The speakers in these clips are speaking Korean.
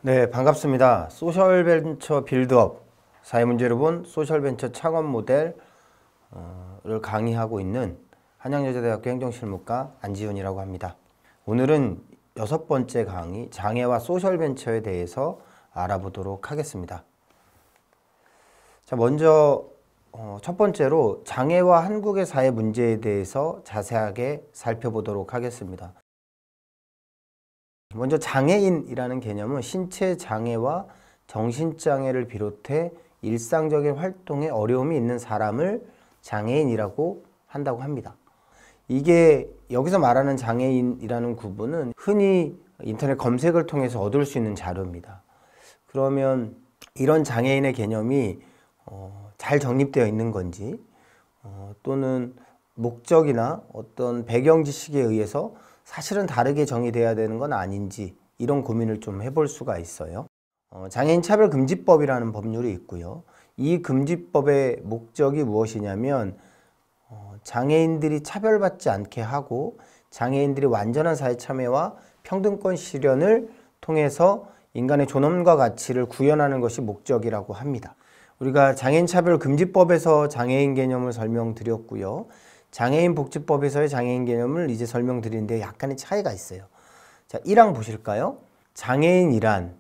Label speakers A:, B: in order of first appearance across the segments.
A: 네, 반갑습니다. 소셜벤처 빌드업, 사회문제로 본 소셜벤처 창업 모델을 강의하고 있는 한양여자대학교 행정실무과 안지훈이라고 합니다. 오늘은 6번째 강의, 장애와 소셜벤처에 대해서 알아보도록 하겠습니다. 자, 먼저 첫 번째로 장애와 한국의 사회 문제에 대해서 자세하게 살펴보도록 하겠습니다. 먼저 장애인이라는 개념은 신체 장애와 정신장애를 비롯해 일상적인 활동에 어려움이 있는 사람을 장애인이라고 한다고 합니다. 이게 여기서 말하는 장애인이라는 구분은 흔히 인터넷 검색을 통해서 얻을 수 있는 자료입니다. 그러면 이런 장애인의 개념이 잘 정립되어 있는 건지 또는 목적이나 어떤 배경 지식에 의해서 사실은 다르게 정의돼야 되는 건 아닌지 이런 고민을 좀 해볼 수가 있어요. 장애인 차별금지법이라는 법률이 있고요. 이 금지법의 목적이 무엇이냐면 장애인들이 차별받지 않게 하고 장애인들이 완전한 사회 참여와 평등권 실현을 통해서 인간의 존엄과 가치를 구현하는 것이 목적이라고 합니다. 우리가 장애인 차별금지법에서 장애인 개념을 설명드렸고요. 장애인 복지법에서의 장애인 개념을 이제 설명드리는데 약간의 차이가 있어요. 자, 1항 보실까요? 장애인이란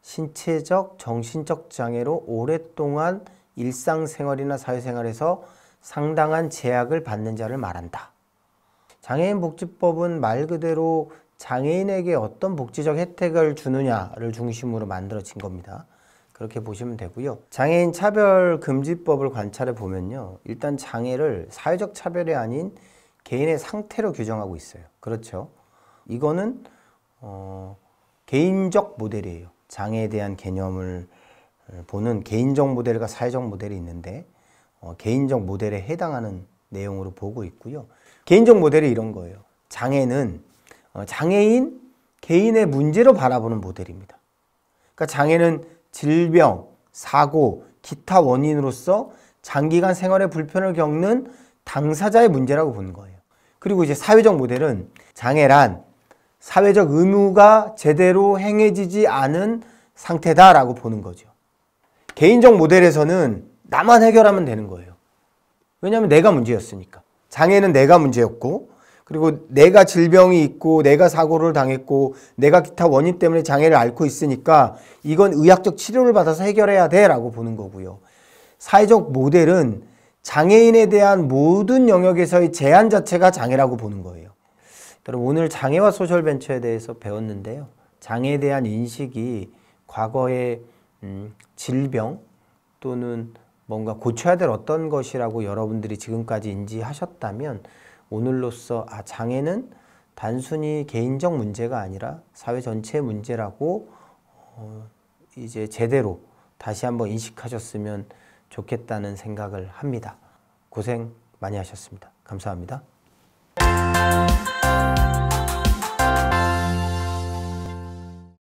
A: 신체적, 정신적 장애로 오랫동안 일상생활이나 사회생활에서 상당한 제약을 받는 자를 말한다. 장애인 복지법은 말 그대로 장애인에게 어떤 복지적 혜택을 주느냐를 중심으로 만들어진 겁니다. 그렇게 보시면 되고요. 장애인 차별금지법을 관찰해 보면요. 일단 장애를 사회적 차별이 아닌 개인의 상태로 규정하고 있어요. 그렇죠. 이거는 개인적 모델이에요. 장애에 대한 개념을 보는 개인적 모델과 사회적 모델이 있는데 개인적 모델에 해당하는 내용으로 보고 있고요. 개인적 모델이 이런 거예요. 장애는 장애인 개인의 문제로 바라보는 모델입니다. 그러니까 장애는 질병, 사고, 기타 원인으로서 장기간 생활에 불편을 겪는 당사자의 문제라고 보는 거예요. 그리고 이제 사회적 모델은 장애란 사회적 의무가 제대로 행해지지 않은 상태다라고 보는 거죠. 개인적 모델에서는 나만 해결하면 되는 거예요. 왜냐하면 내가 문제였으니까. 장애는 내가 문제였고 그리고 내가 질병이 있고 내가 사고를 당했고 내가 기타 원인 때문에 장애를 앓고 있으니까 이건 의학적 치료를 받아서 해결해야 돼 라고 보는 거고요. 사회적 모델은 장애인에 대한 모든 영역에서의 제한 자체가 장애라고 보는 거예요. 여러분 오늘 장애와 소셜벤처에 대해서 배웠는데요. 장애에 대한 인식이 과거의 질병 또는 뭔가 고쳐야 될 어떤 것이라고 여러분들이 지금까지 인지하셨다면 오늘로써 장애는 단순히 개인적 문제가 아니라 사회 전체의 문제라고 이제 제대로 다시 한번 인식하셨으면 좋겠다는 생각을 합니다. 고생 많이 하셨습니다. 감사합니다.